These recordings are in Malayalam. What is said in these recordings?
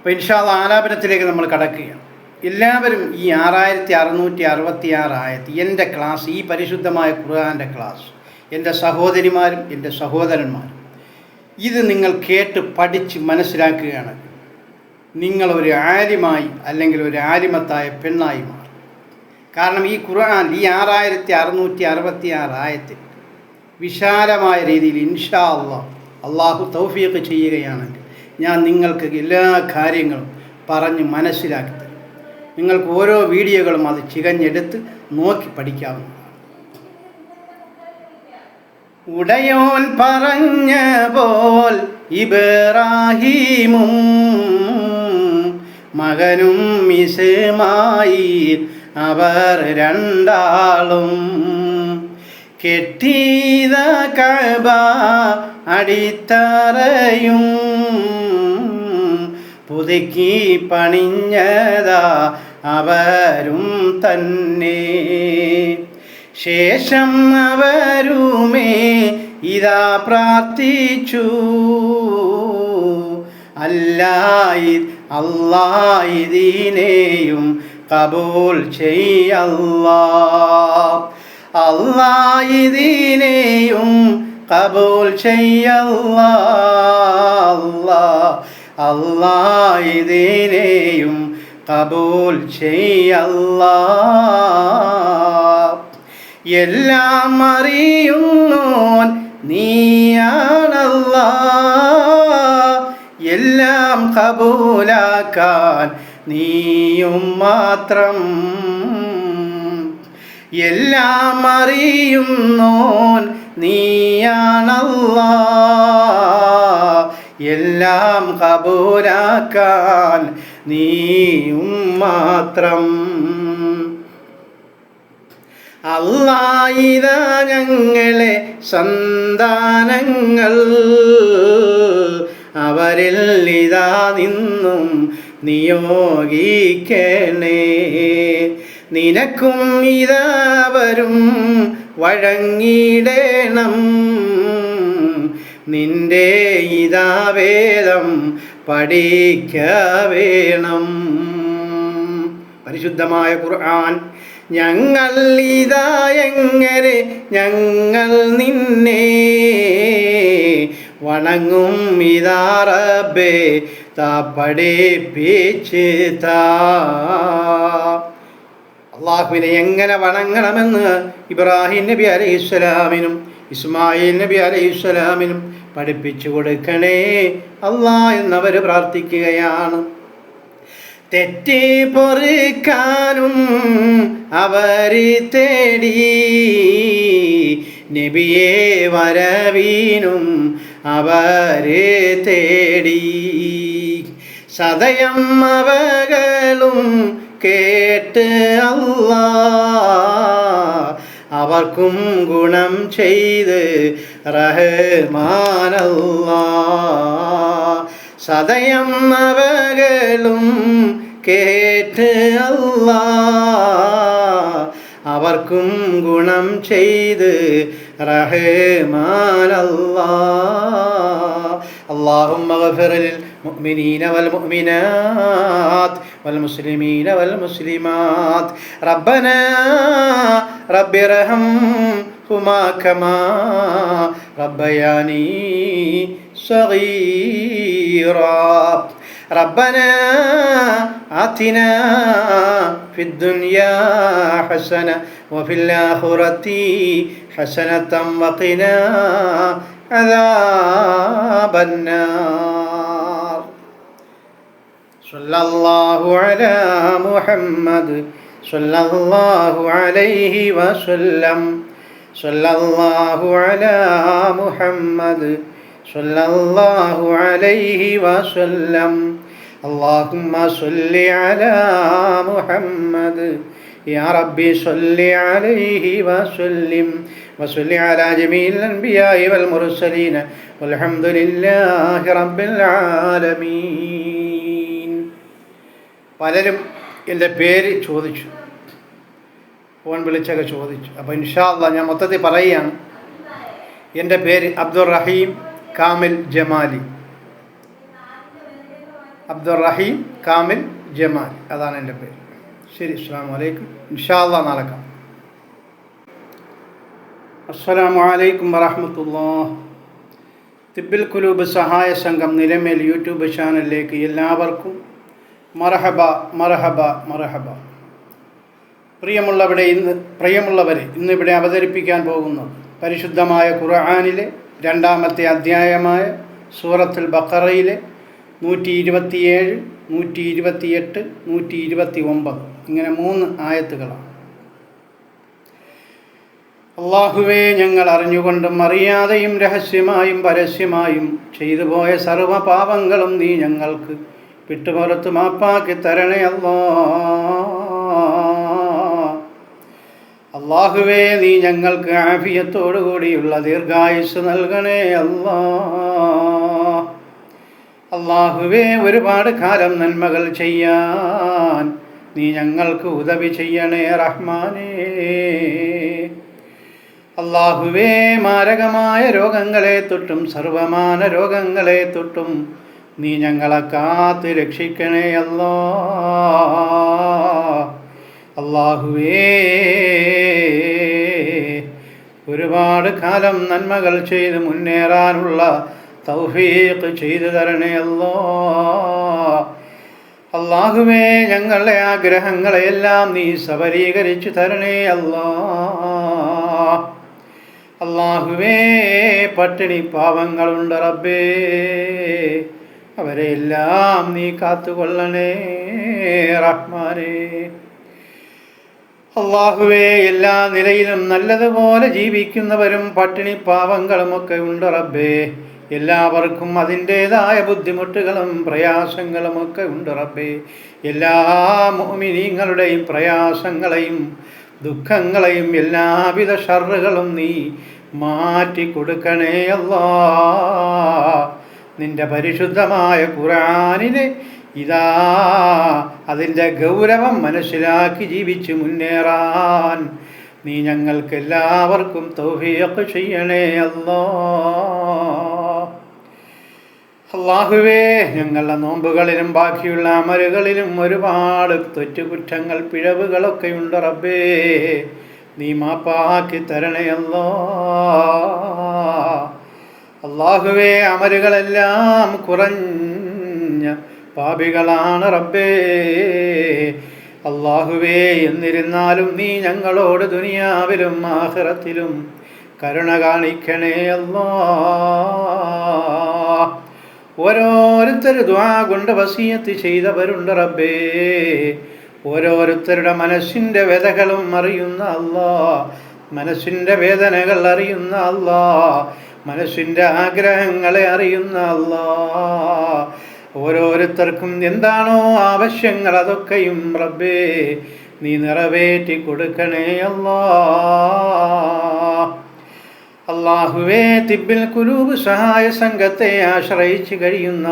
അപ്പോൾ ഇൻഷാ അല്ലാഹ് ആലാപനത്തിലേക്ക് നമ്മൾ കടക്കുകയാണ്. എല്ലാവരും ഈ 6666 ആയത്ത് എൻ്റെ ക്ലാസ്, ഈ പരിശുദ്ധമായ ഖുർആൻ്റെ ക്ലാസ്, എൻ്റെ സഹോദരിമാരും എൻ്റെ സഹോദരന്മാരും ഇത് നിങ്ങൾ കേട്ട് പഠിച്ച് മനസ്സിലാക്കുകയാണ്. നിങ്ങളൊരു ആലിമായി അല്ലെങ്കിൽ ഒരു ആലിമത്തായ പെണ്ണായി മാറും. കാരണം ഈ ഖുർആൻ ഈ 6666 ആയത്തിൽ വിശാലമായ രീതിയിൽ ഇൻഷാ അല്ലാഹ് അള്ളാഹു തൗഫീഖ് ചെയ്യുകയാണെങ്കിൽ ഞാൻ നിങ്ങൾക്ക് എല്ലാ കാര്യങ്ങളും പറഞ്ഞ് മനസ്സിലാക്കി തരും. നിങ്ങൾക്ക് ഓരോ വീഡിയോകളും അത് ചികഞ്ഞെടുത്ത് നോക്കി പഠിക്കാവുന്നതാണ്. ഉടയോൻ പറഞ്ഞ പോൽ ഇബ്രാഹീമും മകനും ഇസ്മായിൽ അവർ രണ്ടാളും കെട്ടിയത കഅബ അടിത്തറയും പുതുക്കി പണിഞ്ഞതാ അവരും തന്നെ. ശേഷം അവരുമേ ഇതാ പ്രാർത്ഥിച്ചു, അല്ലാഹ് കബൂൽ ചെയ്യല്ലാ, അല്ലാഹ് ഇതിനെയും കബൂൽ ചെയ്യല്ലാ, അല്ലാഹ് ഇതിനെയും കബൂൽ ചെയ്യല്ലാ. എല്ലാം അറിയുന്നോൻ നീയാണല്ലാ, എല്ലാം കബൂലാക്കാൻ നീയും മാത്രം. എല്ലാം അറിയുന്നോൻ നീയാണല്ലാ, എല്ലാം കബൂലാക്കാൻ നീയും മാത്രം. അല്ലാഹ് ഇതാ ഞങ്ങളെ സന്താനങ്ങൾ, അവരിൽ ഇതാ നിന്നും നിയോഗിക്കണേ. നിനക്കും ഇതാ വരും വഴങ്ങിടണം, നിന്റെ ഇതാ വേദം പഠിക്ക വേണം. പരിശുദ്ധമായ ഖുർആൻ ഞങ്ങൾ ഇതാ എങ്ങനെ ഞങ്ങൾ നിന്നെ വണങ്ങും ഇതാ റബ്ബേ താ പഠിപ്പിച്ച് താ. അള്ളാഹുവിനെ എങ്ങനെ വണങ്ങണമെന്ന് ഇബ്രാഹിം നബി അലൈഹിസ്സലാമിനും ഇസ്മായിൽ നബി അലൈഹിസ്സലാമിനും പഠിപ്പിച്ചു കൊടുക്കണേ അല്ലാ എന്നവർ പ്രാർത്ഥിക്കുകയാണ്. തെറ്റി പൊറുക്കാനും അവർ തേടി, നബിയെ വരവീനും അവർ തേടി. സദയം അവകളും കേട്ട് അല്ലാ അവർക്കും ഗുണം ചെയ്ത് റഹ്മാനല്ലാ. സദയം അവകളും കേട്ട് അല്ലാ അവർക്കും ഗുണം ചെയ്ത് റഹ്മാനല്ലാ. اللهم اغفر للمؤمنين والمؤمنات والمسلمين والمسلمات ربنا رب ارحمهما كما ربياني صغيرا. ربنا آتنا في الدنيا حسنة وفي الآخرة حسنة وقنا عذاب النار. صلى الله على محمد صلى الله عليه وسلم. صلى الله على محمد صلى الله عليه وسلم. اللهم صل على محمد يا ربي صل عليه وسلم وصل على جميع الأنبياء والمرسلين والحمد لله رب العالمين. പലരും എൻ്റെ പേര് ചോദിച്ചു, ഫോൺ വിളിച്ചൊക്കെ ചോദിച്ചു. അപ്പോൾ ഇൻഷാ അല്ലാഹ് ഞാൻ മൊത്തത്തിൽ പറയുകയാണ്. എൻ്റെ പേര് അബ്ദുർ റഹീം കാമിൽ ജമാലി. അബ്ദുറഹീം കാമിൽ ജമാൽ, അതാണ് എൻ്റെ പേര്. ശരി, അസ്സലാമു അലൈക്കും. ഇൻഷാ അല്ലാഹ് നാളെ കാണാം. അസ്സലാമു അലൈക്കും വറഹ്മത്തുള്ളാഹി. തിബ്ബിൽ ഖുലൂബ് സഹായ സംഘം നിലമേൽ യൂട്യൂബ് ചാനലിലേക്ക് എല്ലാവർക്കും മർഹബ മർഹബ മർഹബ. പ്രിയമുള്ളവരെ, ഇന്നിവിടെ അവതരിപ്പിക്കാൻ പോകുന്നത് പരിശുദ്ധമായ ഖുർആനിലെ 2-ാമത്തെ അധ്യായമായ സൂറത്തുൽ ബഖറയിലെ 127, 128, 129 ഇങ്ങനെ 3 ആയത്തുകളാണ്. അല്ലാഹുവേ, ഞങ്ങൾ അറിഞ്ഞുകൊണ്ടും അറിയാതെയും രഹസ്യമായും പരസ്യമായും ചെയ്തു പോയ സർവ്വ പാപങ്ങളും നീ ഞങ്ങൾക്ക് വിട്ടുപുറത്ത് മാപ്പാക്കി തരണേ അല്ലാഹുവേ, നീ ഞങ്ങൾക്ക് ആഫിയത്തോടുകൂടിയുള്ള ദീർഘായുസ് നൽകണേ അല്ലാഹുവേ, ഒരുപാട് കാലം നന്മകൾ ചെയ്യാൻ നീ ഞങ്ങൾക്ക് ഉദവി ചെയ്യണേ റഹ്മാനേ. അല്ലാഹുവേ, മാരകമായ രോഗങ്ങളെ തൊട്ടും സർവമാന രോഗങ്ങളെ തൊട്ടും നീ ഞങ്ങളെ കാത്ത് രക്ഷിക്കണേ അല്ലാഹുവേ, ഒരുപാട് കാലം നന്മകൾ ചെയ്ത് മുന്നേറാനുള്ള തൗഫീഖ് ചെയ്തു തരണേ അല്ലാഹുവേ, ഞങ്ങളുടെ ആഗ്രഹങ്ങളെല്ലാം നീ സബലീകരിച്ചു തരണേ അല്ലാഹുവേ, പട്ടിണി പാവങ്ങളുണ്ട് റബ്ബേ, അവരെല്ലാം നീ കാത്തുകൊള്ളണേ റഹ്മാനേ. അല്ലാഹുവേ, എല്ലാ നിലയിലും നല്ലതുപോലെ ജീവിക്കുന്നവരും പട്ടിണി പാവങ്ങളുമൊക്കെ ഉണ്ട് റബ്ബേ. എല്ലാവർക്കും അതിൻ്റേതായ ബുദ്ധിമുട്ടുകളും പ്രയാസങ്ങളുമൊക്കെ ഉണ്ട് റബ്ബേ. എല്ലാ മുഅ്മിനീങ്ങളുടെയും പ്രയാസങ്ങളെയും ദുഃഖങ്ങളെയും എല്ലാവിധ ഷർറുകളും നീ മാറ്റി കൊടുക്കണേ നിന്റെ പരിശുദ്ധമായ ഖുർആനിനെ ഇതാ അതിൻ്റെ ഗൗരവം മനസ്സിലാക്കി ജീവിച്ച് മുന്നേറാൻ നീ ഞങ്ങൾക്കെല്ലാവർക്കും തൗഫീഖ് ചെയ്യണേ അല്ലാഹുവേ, ഞങ്ങളുടെ നോമ്പുകളിലും ബാക്കിയുള്ള അമലുകളിലും ഒരുപാട് തെറ്റുകുറ്റങ്ങൾ പിഴവുകളൊക്കെ ഉണ്ട് റബ്ബേ. നീ മാപ്പാക്കി തരണേ അല്ലാഹുവേ, അമലുകളെല്ലാം കുറഞ്ഞ പാപികളാണ് റബ്ബേ. അല്ലാഹുവേ, എന്നിരുന്നാലും നീ ഞങ്ങളോട് ദുനിയാവിലും ആഖിറത്തിലും കരുണ കാണിക്കണേ ഓരോരുത്തർ ദുആ കൊണ്ട് വസിയത്ത് ചെയ്തവരുണ്ട് റബ്ബേ. ഓരോരുത്തരുടെ മനസ്സിൻ്റെ വ്യതകളും അറിയുന്ന മനസ്സിൻ്റെ വേദനകൾ അറിയുന്ന മനസ്സിൻ്റെ ആഗ്രഹങ്ങളെ അറിയുന്ന ഓരോരുത്തർക്കും എന്താണോ ആവശ്യങ്ങൾ അതൊക്കെയും റബ്ബേ നീ നിറവേറ്റി കൊടുക്കണേ അല്ലാഹുവേ, തിബ്ബിൽ ഖുലൂബ് സഹായ സംഘത്തെ ആശ്രയിച്ച് കഴിയുന്ന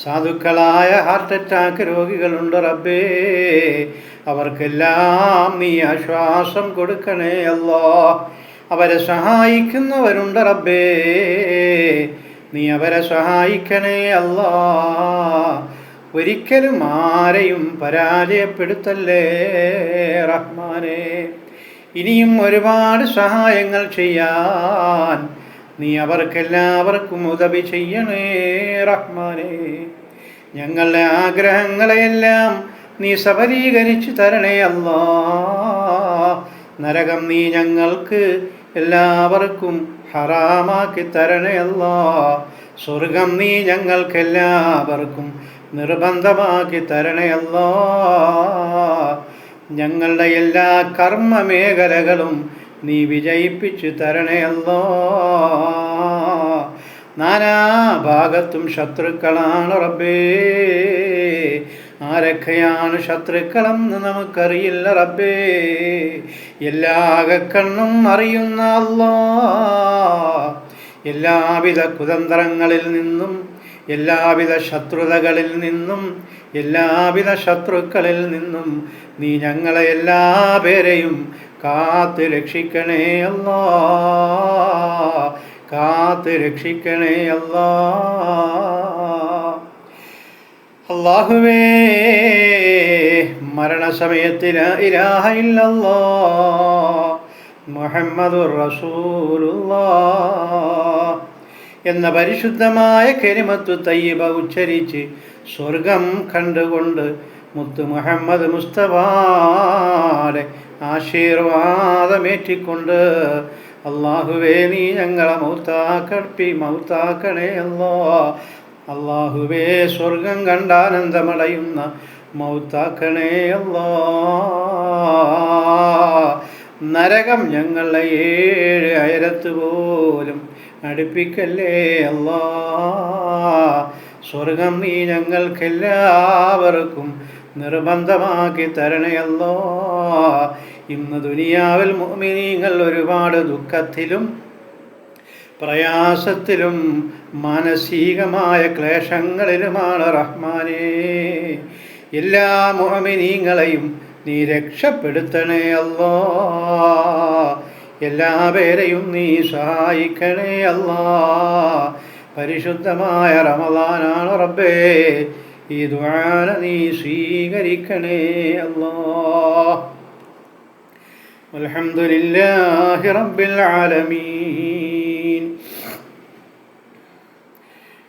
സാധുക്കളായ ഹാർട്ട് അറ്റാക്ക് രോഗികളുണ്ട് റബ്ബേ. അവർക്കെല്ലാം നീ ആശ്വാസം കൊടുക്കണേ അവരെ സഹായിക്കുന്നവരുണ്ട് റബ്ബേ, നീ അവരെ സഹായിക്കണേ ഒരിക്കലും ആരെയും പരാജയപ്പെടുത്തല്ലേ റഹ്മാനേ. ഇനിയും ഒരുപാട് സഹായങ്ങൾ ചെയ്യാൻ നീ അവർക്കെല്ലാവർക്കും ഉദവി ചെയ്യണേ റഹ്മാനേ. ഞങ്ങളുടെ ആഗ്രഹങ്ങളെയെല്ലാം നീ സബലീകരിച്ചു തരണേ നരകം നീ ഞങ്ങൾക്ക് എല്ലാവർക്കും ഹറാമാക്കി തരണേ സ്വർഗം നീ ഞങ്ങൾക്കെല്ലാവർക്കും നിർബന്ധമാക്കി തരണേ ഞങ്ങളുടെ എല്ലാ കർമ്മ മേഖലകളും നീ വിജയിപ്പിച്ചു തരണേ നാനാഭാഗത്തും ശത്രുക്കളാണ് റബ്ബേ. ആരൊക്കെയാണ് ശത്രുക്കളെന്ന് നമുക്കറിയില്ല റബ്ബേ. എല്ലാ കണ്ണും അറിയുന്ന എല്ലാവിധ കുതന്ത്രങ്ങളിൽ നിന്നും എല്ലാവിധ ശത്രുതകളിൽ നിന്നും എല്ലാവിധ ശത്രുക്കളിൽ നിന്നും നീ ഞങ്ങളെ എല്ലാ പേരെയും കാത്ത് രക്ഷിക്കണേ കാത്ത് രക്ഷിക്കണേ അല്ലാഹുവേ, മരണസമയത്ത് ലാ ഇലാഹ ഇല്ലല്ലാഹ് മുഹമ്മദുർ റസൂലുള്ളാഹ് എന്ന പരിശുദ്ധമായ കലിമത്തു തയ്യിബ ഉച്ചരിച്ച് സ്വർഗം കണ്ടുകൊണ്ട് മുത്ത് മുഹമ്മദ് മുസ്തഫായുടെ ആശീർവാദമേറ്റിക്കൊണ്ട് അല്ലാഹുവേ, നീ ഞങ്ങളെ മൗത്താക്കണേ അല്ലാഹ്. അല്ലാഹുവേ, സ്വർഗം കണ്ടാനന്ദമടയുന്ന മൗത്താക്കണേ അല്ലാഹ്. നരകം ഞങ്ങളെ 7 അയരത്ത് പോലും അടുപ്പിക്കല്ലേ അല്ലാഹ്. സ്വർഗം നീ ഞങ്ങൾക്കെല്ലാവർക്കും നിർബന്ധമാക്കി തരണേ അല്ലാഹ്. ഇന്ന് ദുനിയാവിൽ മുഅ്മിനീങ്ങൾ ഒരുപാട് ദുഃഖത്തിലും പ്രയാസത്തിലും മാനസികമായ ക്ലേശങ്ങളിലുമാണ് റഹ്മാനേ. എല്ലാ മുഅ്മിനീങ്ങളെയും നീ രക്ഷപ്പെടുത്തണേ അല്ലാഹ്. എല്ലാവരെയും നീ സഹായിക്കണേ അല്ലാഹ്. പരിശുദ്ധമായ റമളാനാണ് റബ്ബേ, ഈ ദുആന നീ സ്വീകരിക്കണേ അല്ലാഹ്. അൽഹംദുലില്ലാഹി റബ്ബിൽ ആലമീൻ.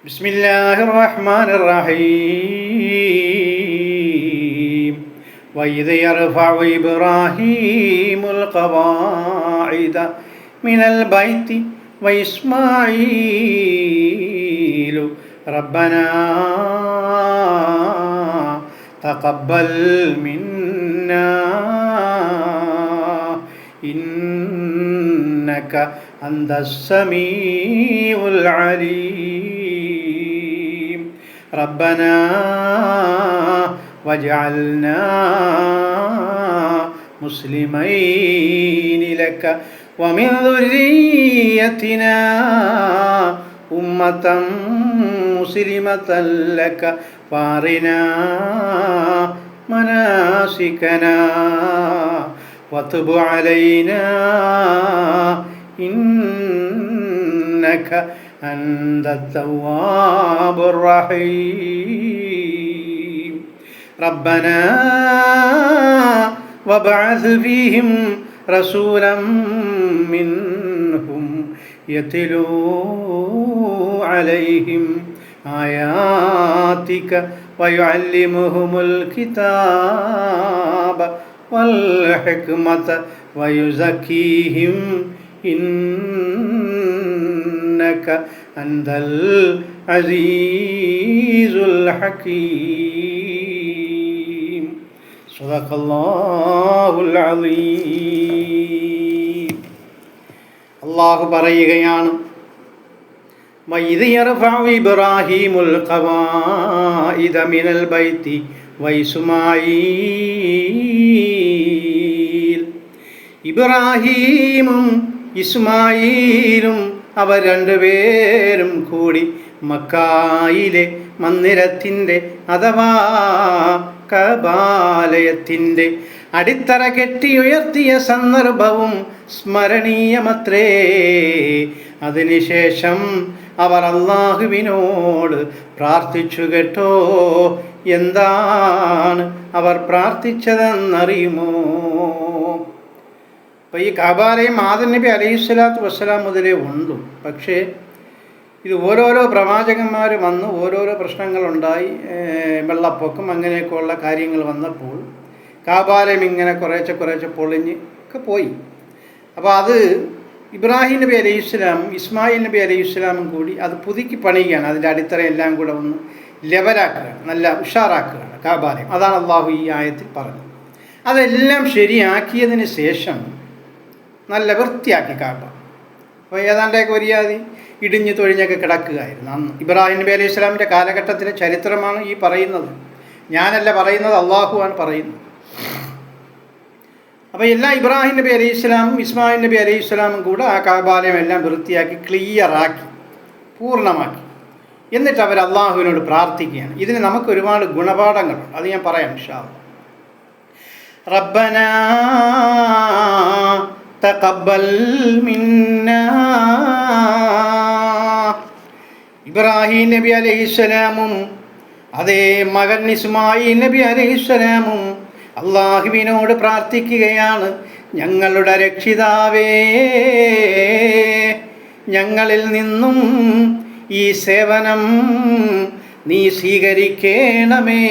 ബിസ്മില്ലാഹിർ റഹ്മാനിർ റഹീം. വഇദ് യർഫഉ ഇബ്രാഹീമുൽ ഖവാഇദ മിനൽ ബൈത്തി വഇസ്മാഈലു റബ്ബനാ തഖബ്ബൽ മിന്നാ ഇന്നക അന്തസ് സമീഉൽ അലീം. റബ്ബനാ വജഅൽനാ മുസ്ലിമൈനി ലക വമിൻ ദുർരിയ്യതിനാ ഉമ്മതൻ മുസ്ലിമതൻ ലക വഅറിനാ മനാസികനാ വതുബ് അലൈനാ ഇന്നക അന്തത് തവ്വാബുർ റഹീം. റബ്ബനാ വബഅസ് ഫീഹിം റസൂലൻ മിൻഹും യത്ലൂ അലൈഹിം ആയാതിക വയുഅല്ലിമുഹുമുൽ കിതാബ വൽ ഹിക്മത വയുസക്കീഹിം ഇന്നക അൻതൽ അസീസുൽ ഹകീം. സദഖല്ലാഹുൽ അലീം. അല്ലാഹു പറയുകയാണ്, വഇദ് യർഫഉ ഇബ്രാഹീമുൽ ഖവാഇദ മിനൽ ബൈത്തി വഇസ്മാഈൽ. ഇബ്രാഹീമും ഇസ്മായിലും അവർ രണ്ടുപേരും കൂടി മക്കായിലെ മന്ദിരത്തിൻ്റെ അഥവാ കഅബാലയത്തിൻ്റെ അടിത്തറ കെട്ടിയുയർത്തിയ സന്ദർഭവും സ്മരണീയമത്രേ. അതിനുശേഷം അവർ അല്ലാഹുവിനോട് പ്രാർത്ഥിച്ചു കേട്ടോ. എന്താണ് അവർ പ്രാർത്ഥിച്ചതെന്നറിയുമോ? അപ്പോൾ ഈ കഅബാലയം ആദം നബി അലൈഹിസ്സലാത്തു വസ്സലാം മുതലേ ഉണ്ട്. പക്ഷേ ഇത് ഓരോരോ പ്രവാചകന്മാർ വന്ന് ഓരോരോ പ്രശ്നങ്ങളുണ്ടായി, വെള്ളപ്പൊക്കം അങ്ങനെയൊക്കെയുള്ള കാര്യങ്ങൾ വന്നപ്പോൾ കഅബാലയം ഇങ്ങനെ കുറേശ്ശെ പൊളിഞ്ഞ് ഒക്കെ പോയി. അപ്പോൾ അത് ഇബ്രാഹിം നബി അലൈഹിസ്സലാമും ഇസ്മായിൽ നബി അലൈഹിസ്സലാമും കൂടി അത് പുതുക്കി പണിയുകയാണ്. അതിൻ്റെ അടിത്തറയെല്ലാം കൂടെ ഒന്ന് ലെവലാക്കുകയാണ്, നല്ല ഉഷാറാക്കുകയാണ് കഅബാലയം. അതാണ് അള്ളാഹു ഈ ആയത്തിൽ പറഞ്ഞത്. അതെല്ലാം ശരിയാക്കിയതിന് ശേഷം നല്ല വൃത്തിയാക്കി കഅബ. അപ്പോൾ ഏതാണ്ടൊക്കെ ഒരിയാതി ഇടിഞ്ഞു തൊഴിഞ്ഞൊക്കെ കിടക്കുകയായിരുന്നു അന്ന്. ഇബ്രാഹിം നബി അലൈഹി സ്വലാമിൻ്റെ കാലഘട്ടത്തിലെ ചരിത്രമാണ് ഈ പറയുന്നത്. ഞാനല്ല പറയുന്നത്, അള്ളാഹുവാണ് പറയുന്നത്. അപ്പോൾ എല്ലാം ഇബ്രാഹിം നബി അലൈഹി സ്വലാമും ഇസ്മായിൽ നബി അലൈഹി സ്വലാമും കൂടെ ആ കഅബാലയം എല്ലാം വൃത്തിയാക്കി ക്ലിയറാക്കി പൂർണ്ണമാക്കി. എന്നിട്ട് അവർ അള്ളാഹുവിനോട് പ്രാർത്ഥിക്കുകയാണ്. ഇതിന് നമുക്ക് ഒരുപാട് ഗുണപാഠങ്ങളുണ്ട്, അത് ഞാൻ പറയാം ഇൻഷാ അല്ലാഹ്. റബ്ബനാ തഖബ്ബൽ മിന്നാ. ഇബ്രാഹിം നബി അലൈഹിസ്സലാമും അതേ മകൻ ഇസ്മായിൽ നബി അലൈഹിസ്സലാമും അള്ളാഹുവിനോട് പ്രാർത്ഥിക്കുകയാണ്, ഞങ്ങളുടെ രക്ഷിതാവേ, ഞങ്ങളിൽ നിന്നും ഈ സേവനം നീ സ്വീകരിക്കണമേ.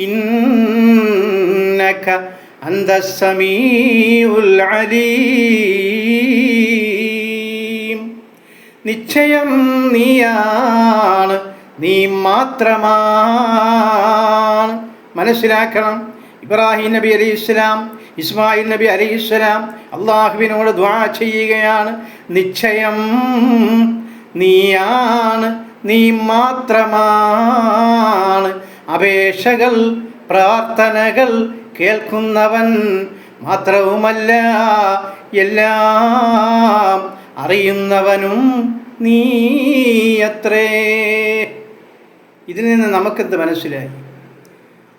ഇന്നക അന്തസ് സമീഉൽ അലീം. നിശ്ചയം നീയാണ്, നീ മാത്രമാണ്. മനസ്സിലാക്കണം, ഇബ്രാഹിം നബി അലൈഹിസ്സലാം, ഇസ്മായിൽ നബി അലൈഹിസ്സലാം അള്ളാഹുവിനോട് ദുആ ചെയ്യുകയാണ്, നിശ്ചയം നീയാണ്, നീ മാത്രമാണ്. അപേക്ഷകൾ, പ്രാർത്ഥനകൾ കേൾക്കുന്നവൻ മാത്രവുമല്ല, എല്ലാം അറിയുന്നവനും നീയത്രേ. ഇതിൽ നിന്ന് നമുക്കെന്ത് മനസ്സിലായി?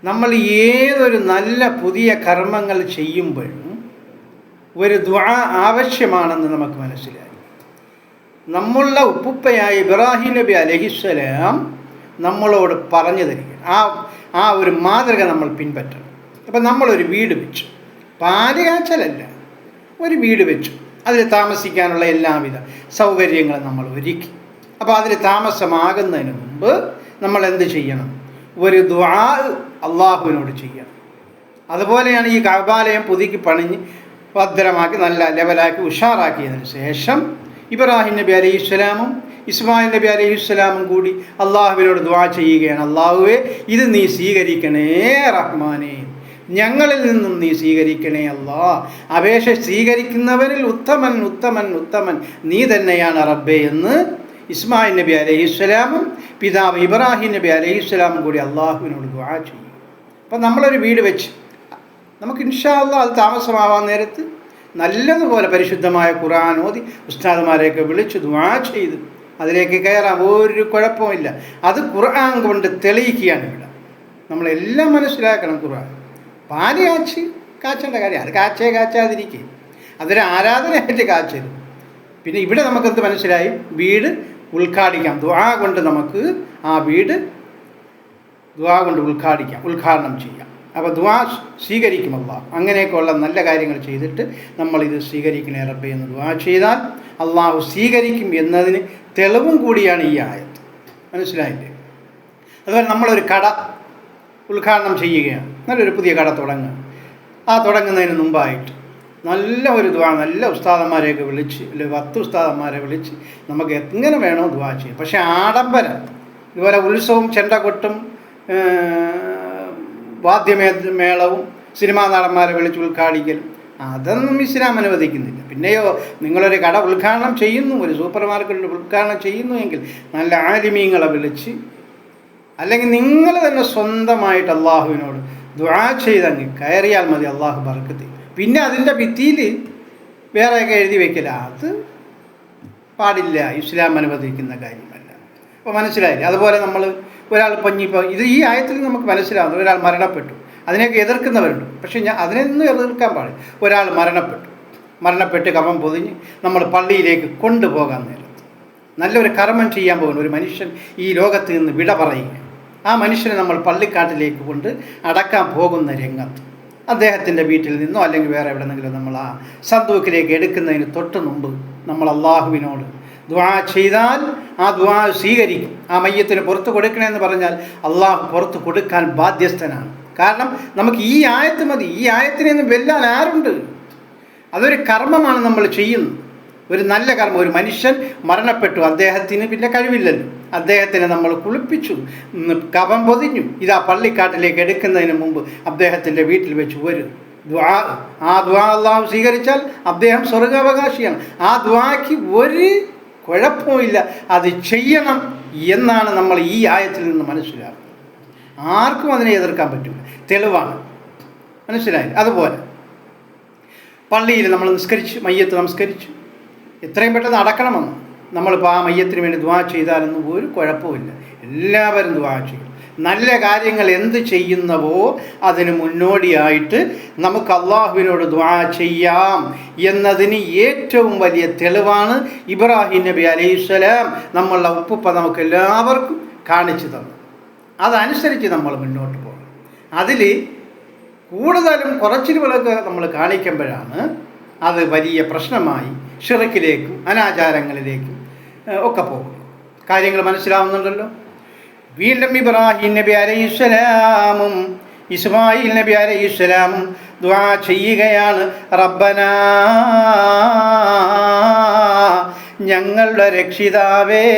നമ്മൾ ഏതൊരു നല്ല പുതിയ കർമ്മങ്ങൾ ചെയ്യുമ്പോഴും ഒരു ദുആ ആവശ്യമാണെന്ന് നമുക്ക് മനസ്സിലായി. നമ്മളുടെ ഉപ്പുപ്പയായ ഇബ്രാഹിം നബി അലൈഹിസ്സലാം നമ്മളോട് പറഞ്ഞു തരിക, ആ ഒരു മാതൃക നമ്മൾ പിൻപറ്റണം. അപ്പം നമ്മളൊരു വീട് വെച്ചു, പാല് കാച്ചലല്ല, ഒരു വീട് വെച്ചു, അതിൽ താമസിക്കാനുള്ള എല്ലാവിധ സൗകര്യങ്ങളും നമ്മൾ ഒരുക്കി. അപ്പോൾ അതിൽ താമസമാകുന്നതിന് മുമ്പ് നമ്മൾ എന്ത് ചെയ്യണം? ഒരു ദുആ അള്ളാഹുവിനോട് ചെയ്യണം. അതുപോലെയാണ് ഈ കഅബാലയം പുതുക്കി പണിഞ്ഞ് ഭദ്രമാക്കി നല്ല ലെവലാക്കി ഉഷാറാക്കിയതിന് ശേഷം ഇബ്രാഹിം നബി അലൈഹിസ്സലാമും ഇസ്മായിൽ നബി അലൈഹിസ്സലാമും കൂടി അള്ളാഹുവിനോട് ദുആ ചെയ്യുകയാണ്, അള്ളാഹുവേ, ഇത് നീ സ്വീകരിക്കണേ റഹ്മാനേ, ഞങ്ങളിൽ നിന്നും നീ സ്വീകരിക്കണേ അല്ലാ. അപേക്ഷ സ്വീകരിക്കുന്നവരിൽ ഉത്തമൻ ഉത്തമൻ ഉത്തമൻ നീ തന്നെയാണ് റബ്ബേ എന്ന് ഇസ്മായിൽ നബി അലൈഹിസ്സലാമും പിതാവ് ഇബ്രാഹിം നബി അലൈഹിസ്സലാമും കൂടി അള്ളാഹുവിനോട് ദുആ ചെയ്യും. അപ്പം നമ്മളൊരു വീട് വെച്ച് നമുക്ക് ഇൻഷാ അല്ലാഹ് അത് താമസമാവാൻ നേരത്ത് നല്ലതുപോലെ പരിശുദ്ധമായ ഖുർആൻ ഓതി ഉസ്താദുമാരെയൊക്കെ വിളിച്ച് ദുആ ചെയ്ത് അതിലേക്ക് കയറാം, ഒരു കുഴപ്പമില്ല. അത് ഖുർആൻ കൊണ്ട് തെളിയിക്കുകയാണ് ഇവിടെ. നമ്മളെല്ലാം മനസ്സിലാക്കണം. ഖുർആൻ പാല് കാച്ചേണ്ട കാര്യം, അത് കാച്ചാതിരിക്കുക, അതൊരു ആരാധനയായിട്ട് കാച്ചരുത്. പിന്നെ ഇവിടെ നമുക്കെന്ത് മനസ്സിലായി? വീട് ഉദ്ഘാടിക്കാം, ദുആ കൊണ്ട് നമുക്ക് ആ വീട് ദുആ കൊണ്ട് ഉദ്ഘാടനം ചെയ്യാം. അപ്പോൾ ദുആ സ്വീകരിക്കും അല്ലാഹ്. അങ്ങനെയൊക്കെയുള്ള നല്ല കാര്യങ്ങൾ ചെയ്തിട്ട് നമ്മളിത് സ്വീകരിക്കണേ റബ്ബേ എന്ന് ദുആ ചെയ്താൽ അള്ളാഹു സ്വീകരിക്കും എന്നതിന് തെളിവും കൂടിയാണ് ഈ ആയത്ത്. മനസ്സിലായില്ലേ? അതുപോലെ നമ്മളൊരു കട ഉദ്ഘാടനം ചെയ്യുകയാണ്, നല്ലൊരു പുതിയ കട തുടങ്ങുക. ആ തുടങ്ങുന്നതിന് മുമ്പായിട്ട് നല്ല ഒരു ദുആ, നല്ല ഉസ്താദന്മാരെയൊക്കെ വിളിച്ച്, അല്ലെങ്കിൽ 10 ഉസ്താദന്മാരെ വിളിച്ച് നമുക്ക് എങ്ങനെ വേണോ ദുആ ചെയ്യും. പക്ഷേ ആഡംബരം, ഇതുപോലെ ഉത്സവവും ചെണ്ടകൊട്ടും വാദ്യമേളവും സിനിമാ നടന്മാരെ വിളിച്ച് ഉദ്ഘാടിക്കലും അതൊന്നും ഇസ്ലാം അനുവദിക്കുന്നില്ല. പിന്നെയോ നിങ്ങളൊരു കട ഉദ്ഘാടനം ചെയ്യുന്നു, ഒരു സൂപ്പർ മാർക്കറ്റ് ഉദ്ഘാടനം ചെയ്യുന്നു എങ്കിൽ നല്ല ആലിമീങ്ങളെ വിളിച്ച്, അല്ലെങ്കിൽ നിങ്ങൾ തന്നെ സ്വന്തമായിട്ട് അള്ളാഹുവിനോട് ദുആ ചെയ്തങ്ങ് കയറിയാൽ മതി, അള്ളാഹു ബർക്കത്ത്. പിന്നെ അതിൻ്റെ ഭിത്തിയിൽ വേറെയൊക്കെ എഴുതി വയ്ക്കില്ല, അത് പാടില്ല, ഇസ്ലാം അനുവദിക്കുന്ന കാര്യമല്ല. അപ്പോൾ മനസ്സിലായില്ലേ? അതുപോലെ നമ്മൾ ഒരാൾ ഇപ്പോൾ ഈ ആയത്തിൽ നമുക്ക് മനസ്സിലാവുന്നു, ഒരാൾ മരണപ്പെട്ടു, അതിനെയൊക്കെ എതിർക്കുന്നവരുണ്ട്. പക്ഷേ അതിനൊന്നും എതിർക്കാൻ പാടില്ല. ഒരാൾ മരണപ്പെട്ട് കഫൻ പൊതിഞ്ഞ് നമ്മൾ പള്ളിയിലേക്ക് കൊണ്ടുപോകാൻ നേരത്ത് നല്ലൊരു കർമ്മം ചെയ്യാൻ പോകുന്ന ഒരു മനുഷ്യൻ ഈ ലോകത്ത് നിന്ന് വിട പറയുക, ആ മനുഷ്യനെ നമ്മൾ പള്ളിക്കാട്ടിലേക്ക് കൊണ്ട് അടക്കാൻ പോകുന്ന രംഗത്ത് അദ്ദേഹത്തിൻ്റെ വീട്ടിൽ നിന്നോ അല്ലെങ്കിൽ വേറെ എവിടെന്നെങ്കിലും നമ്മൾ ആ സന്തൂക്കിലേക്ക് എടുക്കുന്നതിന് തൊട്ട് മുമ്പ് നമ്മൾ അള്ളാഹുവിനോട് ദുആ ചെയ്താൽ ആ ദുആ സ്വീകരിക്കും. ആ മയ്യത്തിന് പുറത്ത് കൊടുക്കണമെന്ന് പറഞ്ഞാൽ അള്ളാഹു പുറത്ത് കൊടുക്കാൻ ബാധ്യസ്ഥനാണ്. കാരണം നമുക്ക് ഈ ആയത്ത് മതി, ഈ ആയത്തിനെയൊന്നും വെല്ലാൻ ആരുണ്ട്? അതൊരു കർമ്മമാണ് നമ്മൾ ചെയ്യുന്നത്, ഒരു നല്ല കർമ്മം. ഒരു മനുഷ്യൻ മരണപ്പെട്ടു, അദ്ദേഹത്തിന് പിന്നെ കഴിവില്ലല്ലോ, അദ്ദേഹത്തിനെ നമ്മൾ കുളിപ്പിച്ചു, കഫൻ പൊതിഞ്ഞു, ഇതാ പള്ളിക്കാട്ടിലേക്ക് എടുക്കുന്നതിന് മുമ്പ് അദ്ദേഹത്തിൻ്റെ വീട്ടിൽ വെച്ച് ഒരു ദുആ, ആ ദുആ അള്ളാഹു സ്വീകരിച്ചാൽ അദ്ദേഹം സ്വർഗാവകാശിയാണ്. ആ ദുആക്ക് ഒരു കുഴപ്പമില്ല, അത് ചെയ്യണം എന്നാണ് നമ്മൾ ഈ ആയത്തിൽ നിന്ന് മനസ്സിലാക്കുന്നത്. ആർക്കും അതിനെ എതിർക്കാൻ പറ്റില്ല, തെളിവാണ്. മനസ്സിലായില്ല? അതുപോലെ പള്ളിയിൽ നമ്മൾ മയ്യത്ത് നമസ്കരിച്ചു, എത്രയും പെട്ടെന്ന് അടക്കണമെന്ന് നമ്മളിപ്പോൾ ആ മയ്യത്തിന് വേണ്ടി ദുആ ചെയ്താലൊന്നും ഒരു കുഴപ്പമില്ല, എല്ലാവരും ദുആ ചെയ്യും. നല്ല കാര്യങ്ങൾ എന്ത് ചെയ്യുന്നവോ അതിന് മുന്നോടിയായിട്ട് നമുക്ക് അള്ളാഹുവിനോട് ദുആ ചെയ്യാം എന്നതിന് ഏറ്റവും വലിയ തെളിവാണ് ഇബ്രാഹിം നബി അലൈഹിസ്സലാം നമ്മളുടെ ഉപ്പുപ്പ നമുക്ക് എല്ലാവർക്കും കാണിച്ചു തന്നു. അതനുസരിച്ച് നമ്മൾ മുന്നോട്ട് പോകണം. അതിൽ കൂടുതലും കുറച്ചിലുകളൊക്കെ നമ്മൾ കാണിക്കുമ്പോഴാണ് അത് വലിയ പ്രശ്നമായി ഷിർക്കിലേക്കും അനാചാരങ്ങളിലേക്കും ഒക്കെ പോകും. കാര്യങ്ങൾ മനസ്സിലാവുന്നുണ്ടല്ലോ. വീണ്ടും ഇബ്രാഹിം നബി അലൈഹിസ്സലാമും ഇസ്മായിൽ നബി അലൈഹിസ്സലാമും ദുആ ചെയ്യുകയാണ്. റബ്ബനാ, ഞങ്ങളുടെ രക്ഷിതാവേ.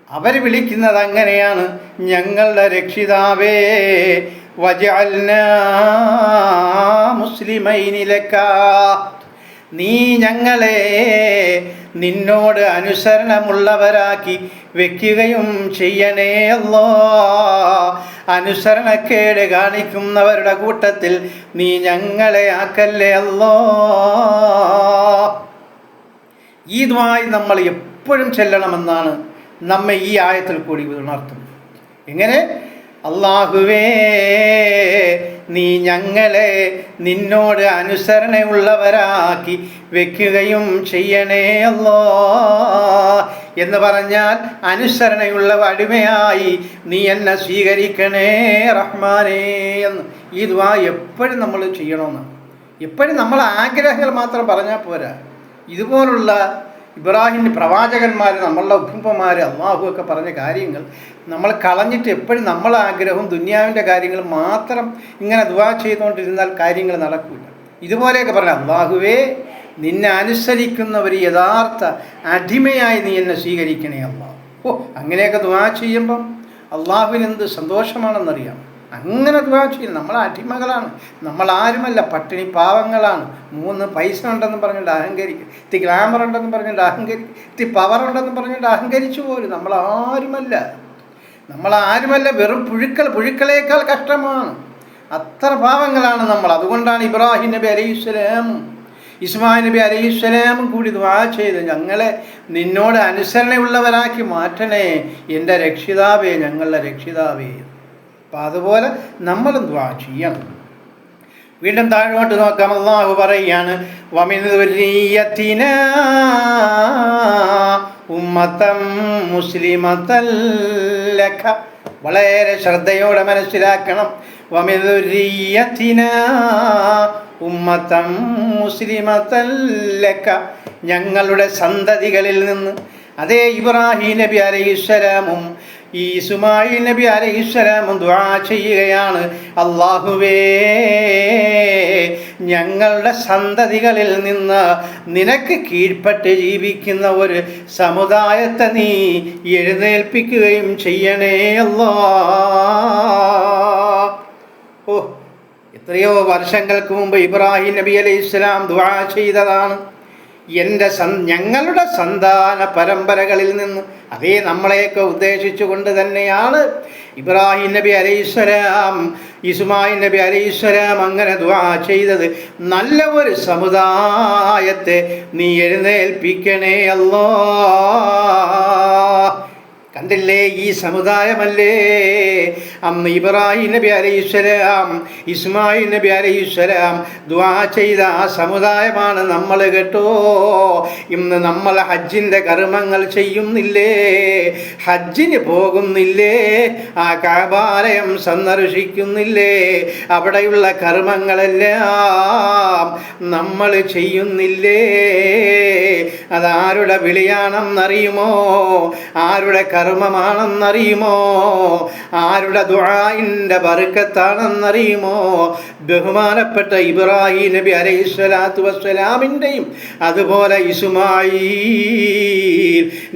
അവർ വിളിക്കുന്നത് അങ്ങനെയാണ്, ഞങ്ങളുടെ രക്ഷിതാവേ. വജഅൽനാ മുസ്ലിമൈനി ലക, നീ ഞങ്ങളെ നിന്നോട് അനുസരണമുള്ളവരാക്കി വെക്കുകയും ചെയ്യണേ അല്ലാഹ്. അനുസരണക്കേട് കാണിക്കുന്നവരുടെ കൂട്ടത്തിൽ നീ ഞങ്ങളെ ആക്കല്ലേ അല്ലാഹ്. ഈ ദുആ നമ്മൾ എപ്പോഴും ചെല്ലണമെന്നാണ് നമ്മെ ഈ ആയത്തിൽ കൂടി ഉണർത്തുന്നത്. എങ്ങനെ? അല്ലാഹുവേ, നീ ഞങ്ങളെ നിന്നോട് അനുസരണയുള്ളവരാക്കി വെക്കുകയും ചെയ്യണേ അല്ലാഹ് എന്ന് പറഞ്ഞാൽ അനുസരണയുള്ള അടിമയായി നീ എന്നെ സ്വീകരിക്കണേ റഹ്മാനേ എന്ന്. ഈ ദുആ എപ്പോഴും നമ്മൾ ചെയ്യണമെന്നാണ്. എപ്പോഴും നമ്മൾ ആഗ്രഹങ്ങൾ മാത്രം പറഞ്ഞാൽ പോരാ. ഇതുപോലുള്ള ഇബ്രാഹിം പ്രവാചകന്മാർ, നമ്മളുടെ ഉപ്പുപ്പമാർ, അള്ളാഹുവൊക്കെ പറഞ്ഞ കാര്യങ്ങൾ നമ്മൾ കളഞ്ഞിട്ട് എപ്പോഴും നമ്മളെ ആഗ്രഹവും ദുനിയാവിൻ്റെ കാര്യങ്ങൾ മാത്രം ഇങ്ങനെ ദുആ ചെയ്തുകൊണ്ടിരുന്നാൽ കാര്യങ്ങൾ നടക്കില്ല. ഇതുപോലെയൊക്കെ പറയാം, അള്ളാഹുവേ, നിന്നെ അനുസരിക്കുന്നവർ യഥാർത്ഥ അടിമയായി നീ എന്നെ സ്വീകരിക്കണേ അള്ളാഹ്. അങ്ങനെയൊക്കെ ദുആ ചെയ്യുമ്പം അള്ളാഹുവിന് എന്ത് സന്തോഷമാണെന്നറിയാം. അങ്ങനെ ദുആ ചെയ്യണം. നമ്മൾ അടിമകളാണ്, നമ്മളാരുമല്ല, പട്ടിണി പാവങ്ങളാണ്. 3 പൈസ ഉണ്ടെന്ന് പറഞ്ഞുകൊണ്ട് അഹങ്കരിക്കും, ഇത്തി ഗ്ലാമർ ഉണ്ടെന്ന് പറഞ്ഞുകൊണ്ട് അഹങ്കരിക്കും, ഇത്തി പവർ ഉണ്ടെന്ന് പറഞ്ഞുകൊണ്ട് അഹങ്കരിച്ചു പോലും. നമ്മളാരുമല്ല, വെറും പുഴുക്കളേക്കാൾ കഷ്ടമാണ്. അത്ര പാവങ്ങളാണ് നമ്മൾ. അതുകൊണ്ടാണ് ഇബ്രാഹിം നബി അലൈഹിസ്സലാമും ഇസ്മായിൽ നബി അലൈഹിസ്സലാമും കൂടി ദുആ ചെയ്ത്, ഞങ്ങളെ നിന്നോട് അനുസരണയുള്ളവരാക്കി മാറ്റണേ എൻ്റെ രക്ഷിതാവേ, ഞങ്ങളുടെ രക്ഷിതാവേ. അപ്പം അതുപോലെ നമ്മളും ദുആ ചെയ്യണം. വീണ്ടും താഴോട്ട് നോക്കാം. അല്ലാഹു പറയാണ്, വമിൻ ദുർരിയ്യതിനാ ഉമ്മതൻ മുസ്ലിമതൻ ലക. വളരെ ശ്രദ്ധയോടെ മനസ്സിലാക്കണം. വമിൻ ദുർരിയ്യതിനാ ഉമ്മതൻ മുസ്ലിമതൻ ലക, ഞങ്ങളുടെ സന്തതികളിൽ നിന്ന്. അതേ ഇബ്രാഹിം നബി അലൈഹിസ്സലാമും ഇസ്മായിൽ നബി അലൈഹിസ്സലാമും ദുആ ചെയ്യുകയാണ്, അല്ലാഹുവേ, ഞങ്ങളുടെ സന്തതികളിൽ നിന്ന് നിനക്ക് കീഴ്പ്പെട്ട് ജീവിക്കുന്ന ഒരു സമുദായത്തെ നീ എഴുന്നേൽപ്പിക്കുകയും ചെയ്യണേ അല്ലാഹ്. എത്രയോ വർഷങ്ങൾക്ക് മുമ്പ് ഇബ്രാഹിം നബി അലൈഹിസ്സലാം ദുആ ചെയ്തതാണ്, ഞങ്ങളുടെ സന്താന പരമ്പരകളിൽ നിന്ന്. അതേ നമ്മളെയൊക്കെ ഉദ്ദേശിച്ചുകൊണ്ട് തന്നെയാണ് ഇബ്രാഹിം നബി അലൈഹിസ്സലാം ഇസ്മായിൽ നബി അലൈഹിസ്സലാം അങ്ങനെ ദുആ ചെയ്തത്. നല്ല ഒരു സമുദായത്തെ നീ എഴുന്നേൽപ്പിക്കണേ അല്ലാഹ്. കണ്ടില്ലേ, ഈ സമുദായമല്ലേ അന്ന് ഇബ്രാഹിം നബി അലൈഹിസ്സലാം ഇസ്മായിൽ നബി അലൈഹിസ്സലാം ദുആ ചെയ്ത ആ സമുദായമാണ് നമ്മൾ കേട്ടോ. ഇന്ന് നമ്മൾ ഹജ്ജിൻ്റെ കർമ്മങ്ങൾ ചെയ്യുന്നില്ലേ, ഹജ്ജിന് പോകുന്നില്ലേ, ആ കഅബാലയം സന്ദർശിക്കുന്നില്ലേ, അവിടെയുള്ള കർമ്മങ്ങളെല്ലാം നമ്മൾ ചെയ്യുന്നില്ലേ. അതാരുടെ വിളിയാണെന്നറിയുമോ? ആരുടെ കർമ്മമാണെന്നറിയുമോ? ആരുടെ ദുആഇന്റെ ബർക്കത്താണെന്നറിയുമോ? ബഹുമാനപ്പെട്ട ഇബ്രാഹിം നബി അലൈഹിസ്സലാത്തു വസ്സലാമിൻ്റെയും അതുപോലെ ഇസ്മായിൽ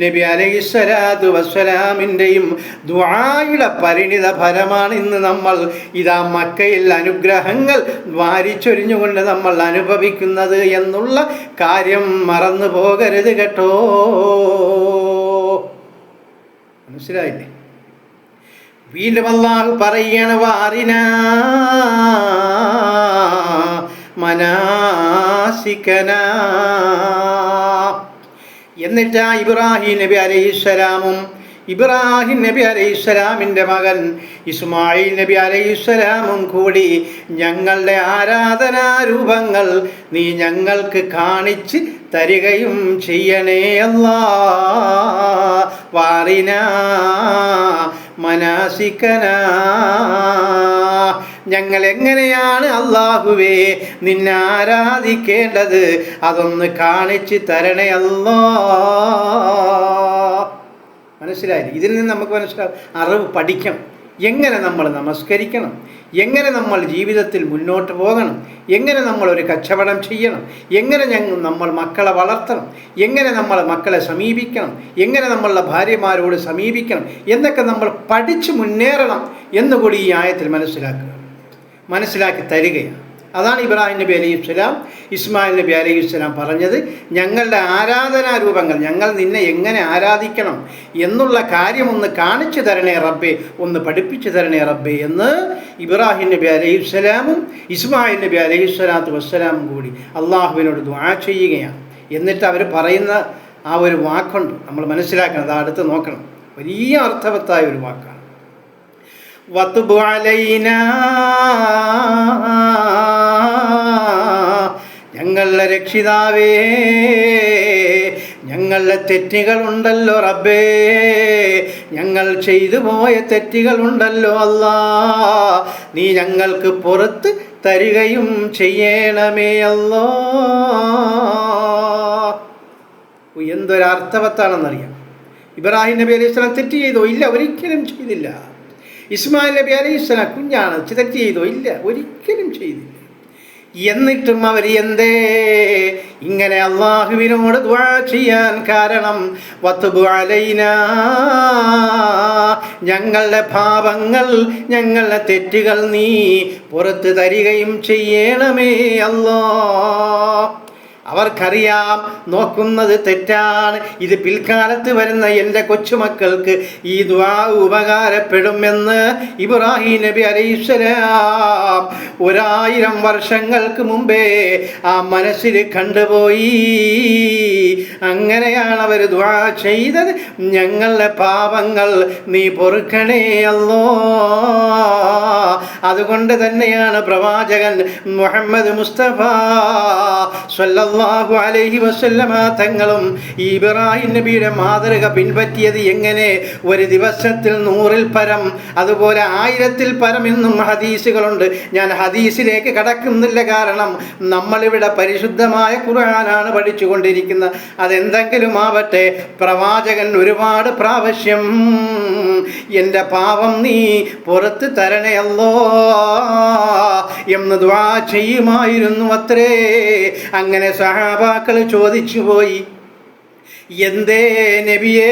നബി അലൈഹിസ്സലാത്തു വസ്സലാമിൻ്റെയും ദുആയുടെ പരിണിത ഫലമാണ് ഇന്ന് നമ്മൾ ഇതാ മക്കയിൽ അനുഗ്രഹങ്ങൾ വാരിച്ചൊരിഞ്ഞുകൊണ്ട് നമ്മൾ അനുഭവിക്കുന്നത് എന്നുള്ള കാര്യം മറന്നു പോകരുത് കേട്ടോ. മനസ്സിലായില്ലേ? വീണ്ടും അല്ലാഹു പറയാണ്, വാറിനാ മനാസികനാ. എന്നിട്ട് ഇബ്രാഹിം നബി അലൈഹിസ്സലാമും ഇബ്രാഹിം നബി അലൈഹിസ്സലാമിൻ്റെ മകൻ ഇസ്മായിൽ നബി അലൈഹിസ്സലാമും കൂടി ഞങ്ങളുടെ ആരാധനാരൂപങ്ങൾ നീ ഞങ്ങൾക്ക് കാണിച്ച് തരികയും ചെയ്യണേ അല്ലാ. വാറിനാ മനാസിക്കനാ, ഞങ്ങൾ എങ്ങനെയാണ് അല്ലാഹുവേ നിന്നെ ആരാധിക്കേണ്ടത് അതൊന്ന് കാണിച്ച് തരണേ അല്ലാ. മനസ്സിലായില്ലേ? ഇതിൽ നിന്ന് നമുക്ക് മനസ്സിലാവും, അറിവ് പഠിക്കണം. എങ്ങനെ നമ്മൾ നമസ്കരിക്കണം, എങ്ങനെ നമ്മൾ ജീവിതത്തിൽ മുന്നോട്ട് പോകണം, എങ്ങനെ നമ്മൾ ഒരു കച്ചവടം ചെയ്യണം, എങ്ങനെ നമ്മൾ മക്കളെ വളർത്തണം, എങ്ങനെ നമ്മൾ മക്കളെ സമീപിക്കണം, എങ്ങനെ നമ്മളുടെ ഭാര്യമാരോട് സമീപിക്കണം എന്നൊക്കെ നമ്മൾ പഠിച്ച് മുന്നേറണം എന്നുകൂടി ഈ ആയത്തിൽ മനസ്സിലാക്കി തരികയാണ്. അതാണ് ഇബ്രാഹിം നബി അലൈഹിസ്സലാം ഇസ്മായിൽ നബി അലൈഹിസ്സലാം പറഞ്ഞത്. ഞങ്ങളുടെ ആരാധനാരൂപങ്ങൾ, ഞങ്ങൾ നിന്നെ എങ്ങനെ ആരാധിക്കണം എന്നുള്ള കാര്യമൊന്ന് കാണിച്ചു തരണേ റബ്ബേ, ഒന്ന് പഠിപ്പിച്ചു തരണേ റബ്ബേ എന്ന് ഇബ്രാഹിം നബി അലൈഹിസ്സലാമും ഇസ്മായിൽ നബി അലൈഹിസ്സലാത്തു വസ്സലാമും കൂടി അള്ളാഹുവിനോട് ദുആ ചെയ്യുകയാണ്. എന്നിട്ട് അവർ പറയുന്ന ആ ഒരു വാക്കുണ്ട്, നമ്മൾ മനസ്സിലാക്കണം, അത് അടുത്ത് നോക്കണം. വലിയ അർത്ഥവത്തായ ഒരു വാക്കാണ്. വതുബ് അലൈനാ, ഞങ്ങളുടെ രക്ഷിതാവേ, ഞങ്ങളുടെ തെറ്റുകളുണ്ടല്ലോ റബ്ബേ, ഞങ്ങൾ ചെയ്തു പോയ തെറ്റുകളുണ്ടല്ലോ അല്ലാ, നീ ഞങ്ങൾക്ക് പുറത്ത് തരികയും ചെയ്യണമേ അല്ലാ. എന്തൊരർത്ഥവത്താണെന്നറിയാം. ഇബ്രാഹിം നബി അലൈഹി സ്വലാം തെറ്റ് ചെയ്തോ? ഇല്ല, ഒരിക്കലും ചെയ്തില്ല. ഇസ്മായിൽ നബി അലൈഹി സ്വലാം കുഞ്ഞാണ്, തെറ്റ് ചെയ്തോ? ഇല്ല, ഒരിക്കലും ചെയ്തില്ല. എന്നിട്ടും അവർ എന്തേ ഇങ്ങനെ അള്ളാഹുവിനോട് ദുആ ചെയ്യാൻ കാരണം? വതുബ് അലൈനാ, ഞങ്ങളുടെ പാപങ്ങൾ, ഞങ്ങളുടെ തെറ്റുകൾ നീ പുറത്ത് തരികയും ചെയ്യണമേ അല്ലാ. അവർക്കറിയാം നോക്കുന്നത് തെറ്റാണ്. ഇത് പിൽക്കാലത്ത് വരുന്ന എൻ്റെ കൊച്ചുമക്കൾക്ക് ഈ ദുആ ഉപകാരപ്പെടുമെന്ന് ഇബ്രാഹിം നബി അലൈഹിസ്സലാം 1000 വർഷങ്ങൾക്ക് മുമ്പേ ആ മനസ്സിൽ കണ്ടുപോയി. അങ്ങനെയാണ് അവർ ദുആ ചെയ്തത്, ഞങ്ങളുടെ പാപങ്ങൾ നീ പൊറുക്കണേ അല്ലാ. അതുകൊണ്ട് തന്നെയാണ് പ്രവാചകൻ മുഹമ്മദ് മുസ്തഫ സ്വല്ലല്ലാഹു അലൈഹി വസല്ലമ തങ്ങളും ഇബ്രാഹിം നബിയുടെ മാതൃക പിൻപറ്റിയത്. എങ്ങനെ? ഒരു ദിവസത്തിൽ 100-ൽ പരം, അതുപോലെ 1000-ൽ പരം എന്നും ഹദീസുകളുണ്ട്. ഞാൻ ഹദീസിലേക്ക് കടക്കുന്നില്ല, കാരണം നമ്മളിവിടെ പരിശുദ്ധമായ ഖുർആനാണ് പഠിച്ചുകൊണ്ടിരിക്കുന്നത്. അതെന്തെങ്കിലും ആവട്ടെ, പ്രവാചകൻ ഒരുപാട് പ്രാവശ്യം എൻ്റെ പാപം നീ പുറത്ത് തരണേ അല്ലാ എന്ന് ദുആ ചെയ്യുമായിരുന്നു അത്രേ. അങ്ങനെ സഹാബാക്കൾ ചോദിച്ചു പോയി, എന്തേ നബിയേ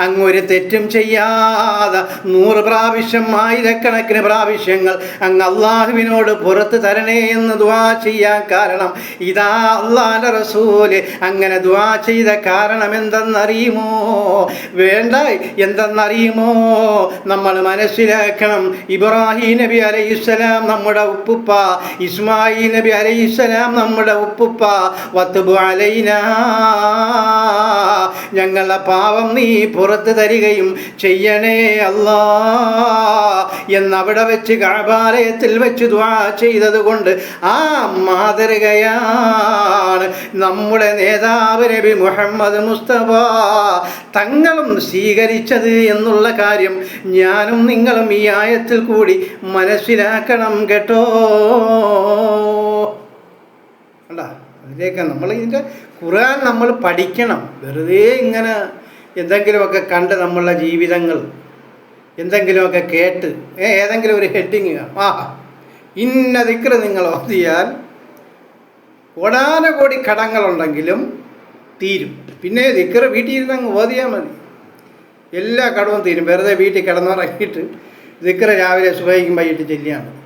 അങ്ങൊരു തെറ്റും ചെയ്യാതെ 100 പ്രാവശ്യം, 1000കണക്കിന് പ്രാവശ്യങ്ങൾ അങ്ങ് അള്ളാഹുവിനോട് പുറത്ത് തരണേ എന്ന് ദുആ ചെയ്യാൻ കാരണം? ഇതാ അള്ളാഹുവിൻ്റെ റസൂല് അങ്ങനെ ദുആ ചെയ്ത കാരണം എന്തെന്നറിയുമോ? വേണ്ട, എന്തെന്നറിയുമോ? നമ്മൾ മനസ്സിലാക്കണം. ഇബ്രാഹിം നബി അലൈഹിസ്സലാം നമ്മുടെ ഉപ്പുപ്പ, ഇസ്മായിൽ നബി അലൈഹിസ്സലാം നമ്മുടെ ഉപ്പുപ്പ. വതുബ് അലൈനാ, ഞങ്ങളുടെ പാവം നീ പുറത്ത് തരികയും ചെയ്യണേ അല്ലാ എന്നവിടെ വെച്ച് കഅബാലയത്തിൽ വെച്ച് ദുആ ചെയ്തത് കൊണ്ട് ആ മാതൃകയാണ് നമ്മുടെ നേതാവ് നബി മുഹമ്മദ് മുസ്തഫ തങ്ങളും സ്വീകരിച്ചത് എന്നുള്ള കാര്യം ഞാനും നിങ്ങളും ഈ ആയത്തിൽ കൂടി മനസ്സിലാക്കണം കേട്ടോ. അല്ല, അതിലേക്ക് നമ്മൾ ഇതിൻ്റെ ഖുർആൻ നമ്മൾ പഠിക്കണം. വെറുതെ ഇങ്ങനെ എന്തെങ്കിലുമൊക്കെ കണ്ട് നമ്മളുടെ ജീവിതങ്ങൾ എന്തെങ്കിലുമൊക്കെ കേട്ട് ഏതെങ്കിലും ഒരു ഹെഡിങ് ഇന്ന ദിക്ർ നിങ്ങൾ ഓതിയാൽ കോടാനകോടി കടങ്ങളുണ്ടെങ്കിലും തീരും. പിന്നെ ദിക്ർ വീട്ടിൽ ഇരുന്ന് അങ്ങ് ഓതിയാൽ മതി, എല്ലാ കടവും തീരും. വെറുതെ വീട്ടിൽ കിടന്നുറങ്ങിയിട്ട് ദിക്ർ രാവിലെ സുബഹിക്കും വൈകിട്ട് ചെല്ലിയാൽ മതി.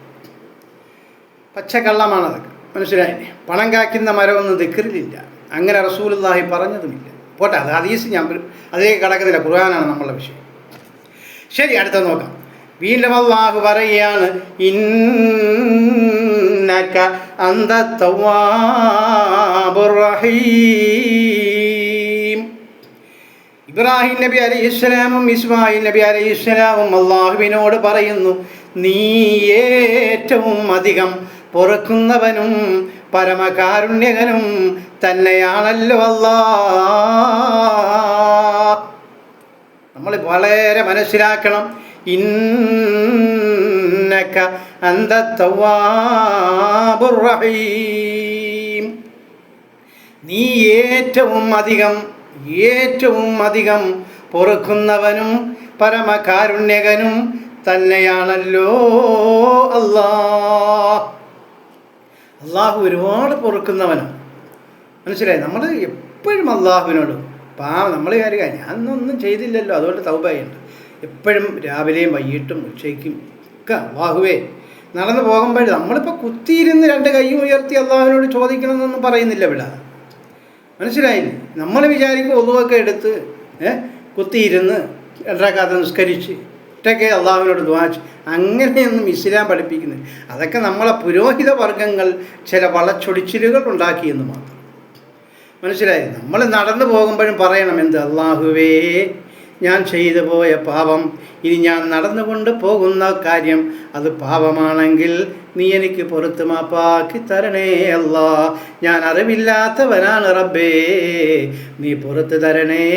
പച്ചക്കള്ളമാണതൊക്കെ, മനസ്സിലായില്ലേ? പണം കാക്കുന്ന മരമൊന്നും ദിക്റിലില്ല, അങ്ങനെ റസൂലുള്ളാഹി പറഞ്ഞതുമില്ല. പോട്ടെ, അത് ഹദീസ് ഞാൻ അതിലേക്ക് കടക്കുന്നില്ല, ഖുർആനാണ് നമ്മളുടെ വിഷയം. ശരി, അടുത്ത നോക്കാം. വീണ്ടും അല്ലാഹു പറയുകയാണ്, ഇന്നക അന്ത തവ്വാബുർ റഹീം. ഇബ്രാഹിം നബി അലൈഹിസ്സലാമും ഇസ്മായിൽ നബി അലൈഹിസ്സലാമും അള്ളാഹുവിനോട് പറയുന്നു, നീ ഏറ്റവും അധികം പൊറുക്കുന്നവനും പരമകാരുണ്യകനും തന്നെയാണല്ലോ അല്ലാഹ്. നമ്മൾ വളരെ മനസ്സിലാക്കണം. ഇന്നക അന്ത തവ്വാബുർ റഹീം. നീ ഏറ്റവും അധികം പൊറുക്കുന്നവനും പരമകാരുണ്യകനും തന്നെയാണല്ലോ അല്ലാഹ്. അള്ളാഹു ഒരുപാട് പൊറുക്കുന്നവനാണ്. മനസ്സിലായി? നമ്മൾ എപ്പോഴും അള്ളാഹുവിനോട് നമ്മൾ കാര്യം ഞാനൊന്നും ചെയ്തില്ലല്ലോ, അതുകൊണ്ട് തൗബയുണ്ട്. എപ്പോഴും രാവിലെയും വൈകിട്ടും ഉച്ചയ്ക്കും ഒക്കെ അള്ളാഹുവേ നടന്നു പോകുമ്പോൾ നമ്മളിപ്പോൾ കുത്തിയിരുന്ന് രണ്ട് കൈയും ഉയർത്തി അള്ളാഹുവിനോട് ചോദിക്കണമെന്നൊന്നും പറയുന്നില്ല ഇവിടെ. മനസ്സിലായില്ലേ? നമ്മൾ വിചാരിക്കും ഒതുവൊക്കെ എടുത്ത് കുത്തിയിരുന്ന് രണ്ടരക്കാത്ത നിസ്കരിച്ച് ഒറ്റയ്ക്ക് അള്ളാഹുവിനോട് ദുആ അങ്ങനെയൊന്നും ഇസ്ലാം പഠിപ്പിക്കുന്നില്ല. അതൊക്കെ നമ്മളെ പുരോഹിത വർഗങ്ങൾ ചില വളച്ചൊടിച്ചിലുകൾ ഉണ്ടാക്കിയെന്ന് മാത്രം. മനസ്സിലായി? നമ്മൾ നടന്നു പോകുമ്പോഴും പറയണം എന്ത്? അള്ളാഹുവേ, ഞാൻ ചെയ്തു പോയ പാപം, ഇനി ഞാൻ നടന്നുകൊണ്ട് പോകുന്ന കാര്യം അത് പാപമാണെങ്കിൽ നീ എനിക്ക് പുറത്ത് മാപ്പാക്കി തരണേ അല്ലാ. ഞാൻ അറിവില്ലാത്തവനാണ് റബ്ബേ, നീ പുറത്ത് തരണേ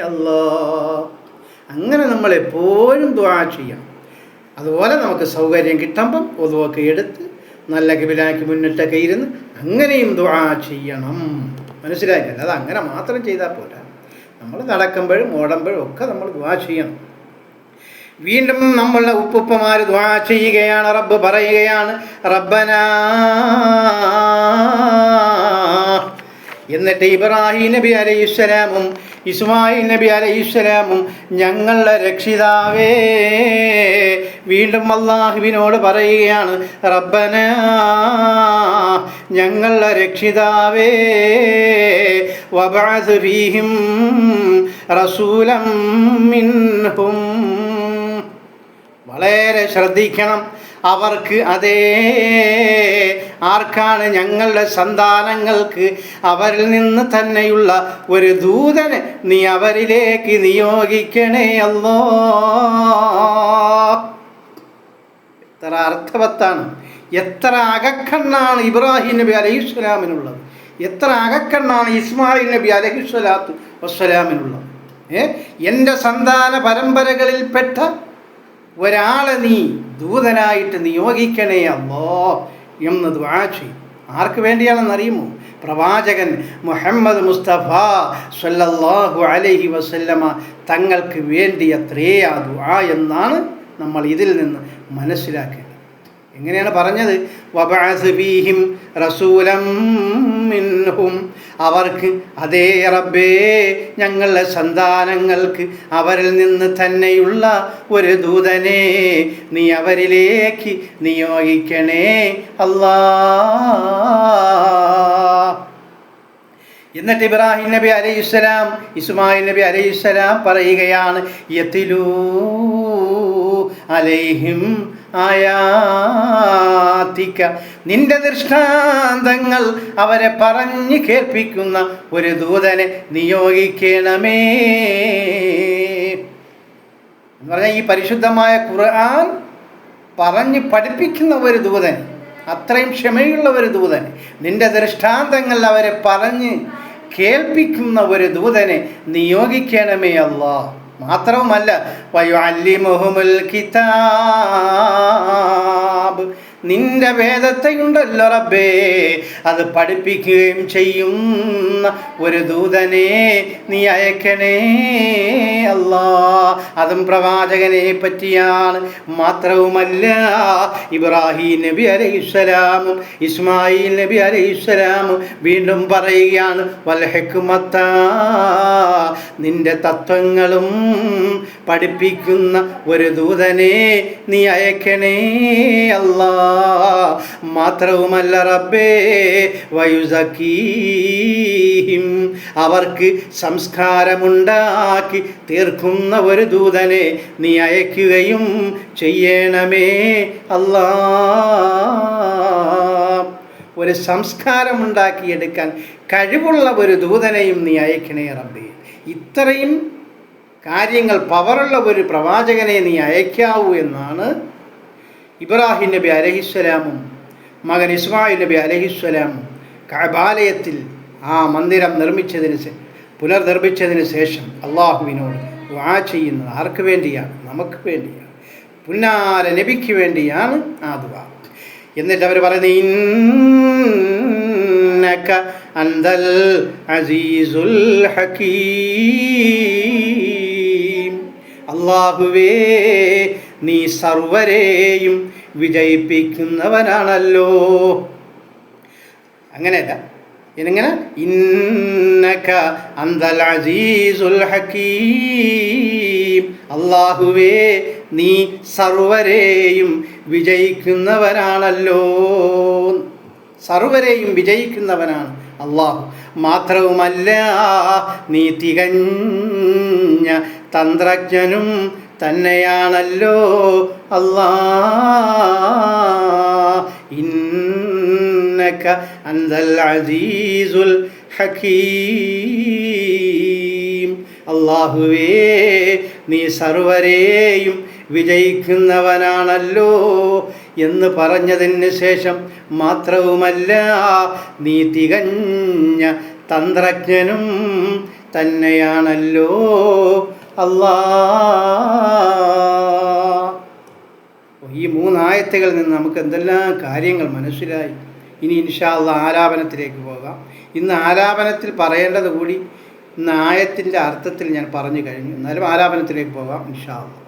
അല്ലാ. അങ്ങനെ നമ്മളെപ്പോഴും ദുആ ചെയ്യണം. അതുപോലെ നമുക്ക് സൗകര്യം കിട്ടുമ്പം ഒതുവൊക്കെ എടുത്ത് നല്ല കിബിലാക്കി മുന്നിട്ടൊക്കെ ഇരുന്ന് അങ്ങനെയും ദുആ ചെയ്യണം. മനസ്സിലായില്ല? അത് അങ്ങനെ മാത്രം ചെയ്താൽ പോരാ. നമ്മൾ നടക്കുമ്പോഴും ഓടുമ്പോഴും ഒക്കെ നമ്മൾ ദുആ ചെയ്യണം. വീണ്ടും നമ്മളുടെ ഉപ്പുപ്പമാർ ദുആ ചെയ്യുകയാണ്. റബ്ബ് പറയുകയാണ്, റബ്ബനാ. എന്നിട്ട് ഇബ്രാഹിം നബി അലൈഹിസ്സലാമും ഇസ്മായിൽ നബി അലൈഹിസ്സലാമും ഞങ്ങളുടെ രക്ഷിതാവേ, വീണ്ടും അല്ലാഹുവിനോട് പറയുകയാണ്, റബ്ബനാ, ഞങ്ങളുടെ രക്ഷിതാവേ, വബഅസ് ഫീഹിം റസൂലൻ മിൻഹും. വളരെ ശ്രദ്ധിക്കണം. അവർക്ക് ആർക്കാണ്? ഞങ്ങളുടെ സന്താനങ്ങൾക്ക് അവരിൽ നിന്ന് തന്നെയുള്ള ഒരു ദൂതനെ നീ അവരിലേക്ക് നിയോഗിക്കണേ അല്ലാഹ്. എത്ര അർത്ഥവത്താണ്! എത്ര അകക്കണ്ണാണ് ഇബ്രാഹിം നബി അലൈഹിസ്സലാമിനുള്ളത്! എത്ര അകക്കണ്ണാണ് ഇസ്മായിൽ നബി അലൈഹിസ്സലാത്തു വസ്സലാമിനുള്ളത്! എൻ്റെ സന്താന പരമ്പരകളിൽപ്പെട്ട ഒരാളെ നീ ദൂതനായിട്ട് നിയോഗിക്കണേ അല്ലാഹ് എന്ന് ദുആ ചെയ്യും. ആർക്ക് വേണ്ടിയാണെന്നറിയുമോ? പ്രവാചകൻ മുഹമ്മദ് മുസ്തഫ സ്വല്ലല്ലാഹു അലൈഹി വസല്ലമ തങ്ങൾക്ക് വേണ്ടി അത്രേ ആ ദുആ എന്നാണ് നമ്മൾ ഇതിൽ നിന്ന് മനസ്സിലാക്കേണ്ടത്. എങ്ങനെയാണ് പറഞ്ഞത്? വബഅസ് ഫീഹിം റസൂലൻ മിൻഹും. അവർക്ക് റബ്ബേ, ഞങ്ങളുടെ സന്താനങ്ങൾക്ക് അവരിൽ നിന്ന് തന്നെയുള്ള ഒരു ദൂതനെ നീ അവരിലേക്ക് നിയോഗിക്കണേ അല്ലാഹ്. എന്നിട്ട് ഇബ്രാഹിം നബി അലൈഹിസ്സലാം ഇസ്മായിൽ നബി അലൈഹിസ്സലാം പറയുകയാണ്, യത്ലൂ അലൈഹിം ആയാതിക. നിന്റെ ദൃഷ്ടാന്തങ്ങൾ അവരെ പറഞ്ഞു കേൾപ്പിക്കുന്ന ഒരു ദൂതനെ നിയോഗിക്കണമേ എന്ന് പറഞ്ഞാൽ ഈ പരിശുദ്ധമായ ഖുർആൻ പറഞ്ഞ് പഠിപ്പിക്കുന്ന ഒരു ദൂതൻ, അത്രയും ക്ഷമയുള്ള ഒരു ദൂതൻ, നിന്റെ ദൃഷ്ടാന്തങ്ങൾ അവരെ പറഞ്ഞ് കേൾപ്പിക്കുന്ന ഒരു ദൂതനെ നിയോഗിക്കണമേ അല്ലാഹ്. മാത്രവുമല്ല, വയുഅല്ലിമുഹുൽ കിതാബ്, നിന്റെ വേദത്തെയുണ്ടല്ലോ റബ്ബേ, അത് പഠിപ്പിക്കുകയും ചെയ്യുന്ന ഒരു ദൂതനെ നീ അയക്കണേ അല്ലാഹ്. അതും പ്രവാചകനെ പറ്റിയാണ്. മാത്രവുമല്ല, ഇബ്രാഹിം നബി അലൈഹിസ്സലാമും ഇസ്മായിൽ നബി അലൈഹിസ്സലാമും വീണ്ടും പറയുകയാണ്, വൽ ഹിക്മത, നിന്റെ തത്വങ്ങളും പഠിപ്പിക്കുന്ന ഒരു ദൂതനെ നീ അയക്കണേ അല്ലാഹ്. മാത്രവുമല്ല റബ്ബേ, വയുസക്കീഹിം, അവർക്ക് സംസ്കാരമുണ്ടാക്കി തീർക്കുന്ന ഒരു ദൂതനെ നീ അയക്കുകയും ചെയ്യണമേ അല്ലാഹ്. ഒരു സംസ്കാരമുണ്ടാക്കിയെടുക്കാൻ കഴിവുള്ള ഒരു ദൂതനെയും നീ അയക്കണേ റബ്ബേ. ഇത്രയും കാര്യങ്ങൾ പവറുള്ള ഒരു പ്രവാചകനെ നീ അയക്കാവൂ എന്നാണ് ഇബ്രാഹിം നബി അലൈഹിസ്സലാമും മകൻ ഇസ്മായിൽ നബി അലൈഹിസ്സലാമും കഅബാലയത്തിൽ ആ മന്ദിരം പുനർനിർമ്മിച്ചതിന് ശേഷം അള്ളാഹുവിനോട് ദുആ ചെയ്യുന്നത്. ആർക്ക് വേണ്ടിയാണ്? നമുക്ക് വേണ്ടിയാണ്, പുന്നാര നബിക്ക് വേണ്ടിയാണ് ആ ദുആ. എന്നിട്ട് അവർ പറയുന്നത് ഇന്നക അന്തൽ അസീസുൽ ഹകീം, അല്ലാഹുവേ നീ സർവരെയും വിജയിപ്പിക്കുന്നവനാണല്ലോ. അങ്ങനെയല്ല, ഇങ്ങനെ ഇന്നക അന്തൽ അസീസുൽ ഹകീം, അല്ലാഹുവേ നീ സർവരെയും വിജയിക്കുന്നവനാണല്ലോ. സർവരെയും വിജയിക്കുന്നവനാണ് അല്ലാഹു. മാത്രവുമല്ല നീ തികഞ്ഞ തന്ത്രജ്ഞനും തന്നെയാണല്ലോ അല്ലാഹ്. ഇന്നക അന്തൽ അസീസുൽ ഹകീം, അല്ലാഹുവേ നീ സർവരെയും വിജയിക്കുന്നവനാണല്ലോ എന്ന് പറഞ്ഞതിന് ശേഷം മാത്രവുമല്ല നീ തികഞ്ഞ തന്ത്രജ്ഞനും തന്നെയാണല്ലോ അല്ലാഹ്. ഈ 3 ആയത്തുകളിൽ നിന്ന് നമുക്ക് എന്തെല്ലാം കാര്യങ്ങൾ മനസ്സിലായി. ഇനി ഇൻഷാ അല്ലാഹ് ആലാപനത്തിലേക്ക് പോകാം. ഇന്ന് ആലാപനത്തിൽ പറയേണ്ടത് കൂടി ഇന്ന് ആയത്തിൻ്റെ അർത്ഥത്തിൽ ഞാൻ പറഞ്ഞു കഴിഞ്ഞു. എന്നാലും ആലാപനത്തിലേക്ക് പോകാം ഇൻഷാ അല്ലാഹ്.